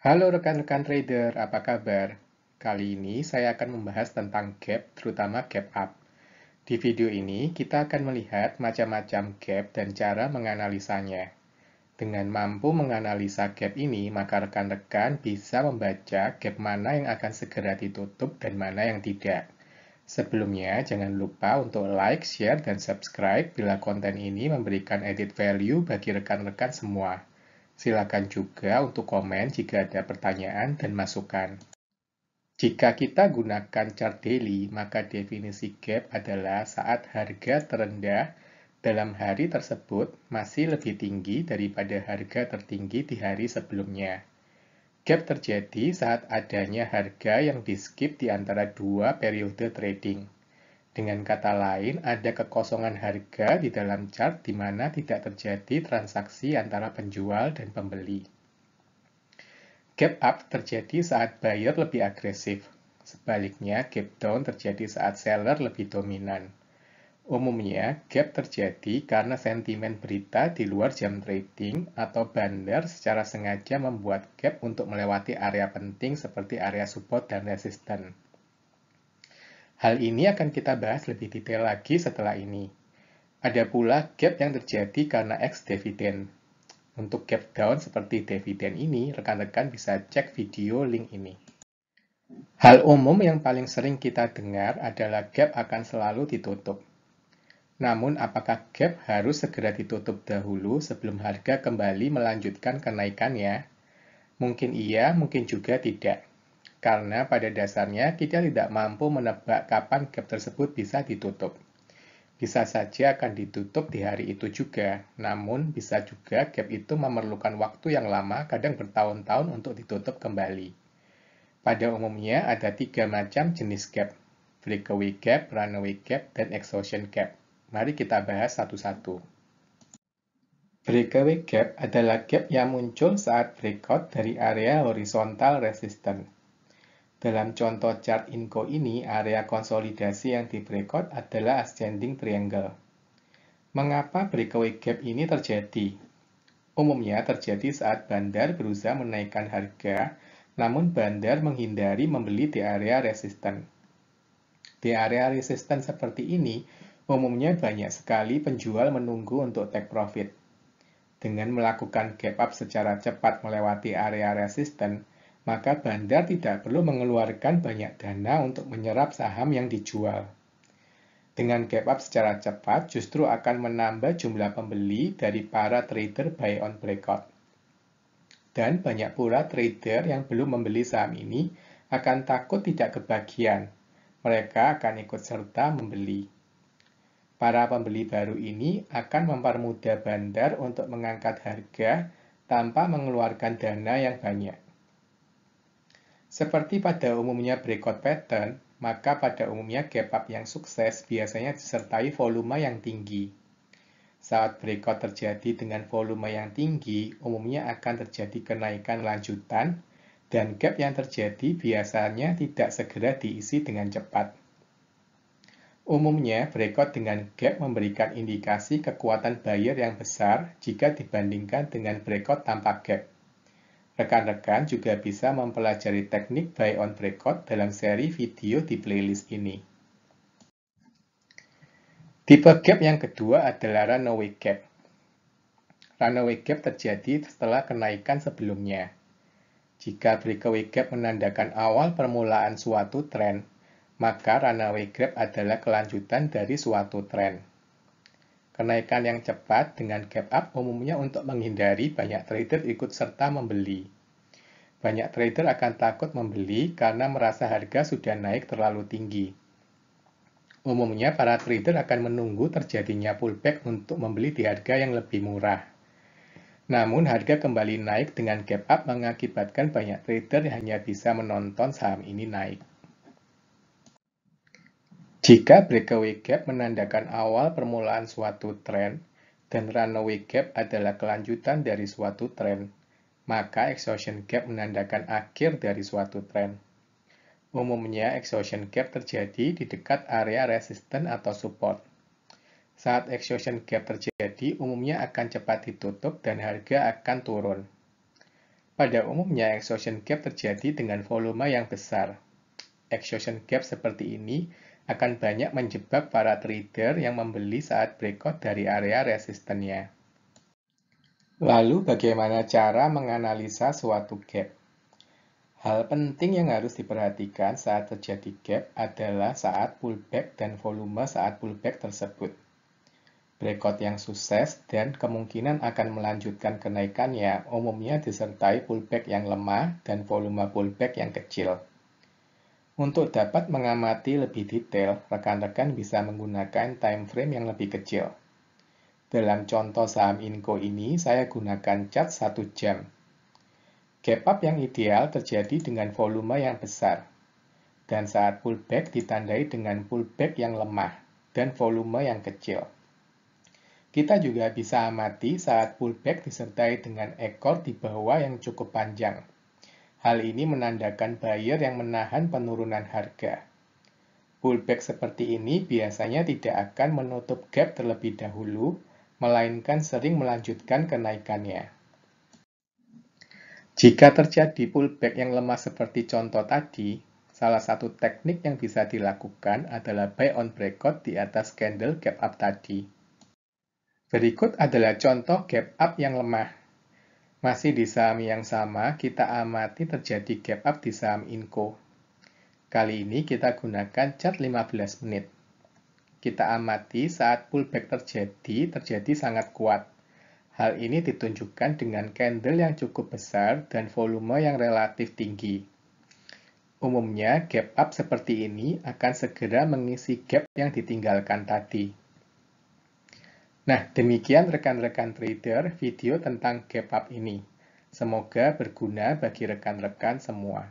Halo rekan-rekan trader, apa kabar? Kali ini saya akan membahas tentang gap, terutama gap up. Di video ini, kita akan melihat macam-macam gap dan cara menganalisanya. Dengan mampu menganalisa gap ini, maka rekan-rekan bisa membaca gap mana yang akan segera ditutup dan mana yang tidak. Sebelumnya, jangan lupa untuk like, share, dan subscribe bila konten ini memberikan added value bagi rekan-rekan semua. Silakan juga untuk komen jika ada pertanyaan dan masukan. Jika kita gunakan chart daily, maka definisi gap adalah saat harga terendah dalam hari tersebut masih lebih tinggi daripada harga tertinggi di hari sebelumnya. Gap terjadi saat adanya harga yang di-skip di antara dua periode trading. Dengan kata lain, ada kekosongan harga di dalam chart di mana tidak terjadi transaksi antara penjual dan pembeli. Gap up terjadi saat buyer lebih agresif. Sebaliknya, gap down terjadi saat seller lebih dominan. Umumnya, gap terjadi karena sentimen berita di luar jam trading atau bandar secara sengaja membuat gap untuk melewati area penting seperti area support dan resisten. Hal ini akan kita bahas lebih detail lagi setelah ini. Ada pula gap yang terjadi karena ex-dividend. Untuk gap down seperti dividen ini, rekan-rekan bisa cek video link ini. Hal umum yang paling sering kita dengar adalah gap akan selalu ditutup. Namun, apakah gap harus segera ditutup dahulu sebelum harga kembali melanjutkan kenaikannya? Mungkin iya, mungkin juga tidak. Karena pada dasarnya kita tidak mampu menebak kapan gap tersebut bisa ditutup. Bisa saja akan ditutup di hari itu juga, namun bisa juga gap itu memerlukan waktu yang lama, kadang bertahun-tahun untuk ditutup kembali. Pada umumnya ada 3 macam jenis gap: breakaway gap, runaway gap, dan exhaustion gap. Mari kita bahas satu-satu. Breakaway gap adalah gap yang muncul saat breakout dari area horizontal resistance. Dalam contoh chart Inco ini, area konsolidasi yang di breakout adalah ascending triangle. Mengapa breakaway gap ini terjadi? Umumnya terjadi saat bandar berusaha menaikkan harga, namun bandar menghindari membeli di area resisten. Di area resisten seperti ini, umumnya banyak sekali penjual menunggu untuk take profit. Dengan melakukan gap up secara cepat melewati area resisten, maka bandar tidak perlu mengeluarkan banyak dana untuk menyerap saham yang dijual. Dengan gap up secara cepat, justru akan menambah jumlah pembeli dari para trader buy on breakout. Dan banyak pula trader yang belum membeli saham ini akan takut tidak kebagian. Mereka akan ikut serta membeli. Para pembeli baru ini akan mempermudah bandar untuk mengangkat harga tanpa mengeluarkan dana yang banyak. Seperti pada umumnya breakout pattern, maka pada umumnya gap up yang sukses biasanya disertai volume yang tinggi. Saat breakout terjadi dengan volume yang tinggi, umumnya akan terjadi kenaikan lanjutan, dan gap yang terjadi biasanya tidak segera diisi dengan cepat. Umumnya, breakout dengan gap memberikan indikasi kekuatan buyer yang besar jika dibandingkan dengan breakout tanpa gap. Rekan-rekan juga bisa mempelajari teknik buy on breakout dalam seri video di playlist ini. Tipe gap yang kedua adalah runaway gap. Runaway gap terjadi setelah kenaikan sebelumnya. Jika breakaway gap menandakan awal permulaan suatu tren, maka runaway gap adalah kelanjutan dari suatu tren. Kenaikan yang cepat dengan gap up umumnya untuk menghindari banyak trader ikut serta membeli. Banyak trader akan takut membeli karena merasa harga sudah naik terlalu tinggi. Umumnya para trader akan menunggu terjadinya pullback untuk membeli di harga yang lebih murah. Namun harga kembali naik dengan gap up mengakibatkan banyak trader hanya bisa menonton saham ini naik. Jika breakaway gap menandakan awal permulaan suatu tren dan runaway gap adalah kelanjutan dari suatu tren, maka exhaustion gap menandakan akhir dari suatu tren. Umumnya exhaustion gap terjadi di dekat area resisten atau support. Saat exhaustion gap terjadi, umumnya akan cepat ditutup dan harga akan turun. Pada umumnya, exhaustion gap terjadi dengan volume yang besar. Exhaustion gap seperti ini akan banyak menjebak para trader yang membeli saat breakout dari area resistennya. Lalu bagaimana cara menganalisa suatu gap? Hal penting yang harus diperhatikan saat terjadi gap adalah saat pullback dan volume saat pullback tersebut. Breakout yang sukses dan kemungkinan akan melanjutkan kenaikannya umumnya disertai pullback yang lemah dan volume pullback yang kecil. Untuk dapat mengamati lebih detail, rekan-rekan bisa menggunakan time frame yang lebih kecil. Dalam contoh saham Inco ini, saya gunakan chart 1 jam. Gap up yang ideal terjadi dengan volume yang besar, dan saat pullback ditandai dengan pullback yang lemah dan volume yang kecil. Kita juga bisa amati saat pullback disertai dengan ekor di bawah yang cukup panjang. Hal ini menandakan buyer yang menahan penurunan harga. Pullback seperti ini biasanya tidak akan menutup gap terlebih dahulu, melainkan sering melanjutkan kenaikannya. Jika terjadi pullback yang lemah seperti contoh tadi, salah satu teknik yang bisa dilakukan adalah buy on breakout di atas candle gap up tadi. Berikut adalah contoh gap up yang lemah. Masih di saham yang sama, kita amati terjadi gap up di saham Inco. Kali ini kita gunakan chart 15 menit. Kita amati saat pullback terjadi sangat kuat. Hal ini ditunjukkan dengan candle yang cukup besar dan volume yang relatif tinggi. Umumnya, gap up seperti ini akan segera mengisi gap yang ditinggalkan tadi. Nah, demikian rekan-rekan trader video tentang gap up ini. Semoga berguna bagi rekan-rekan semua.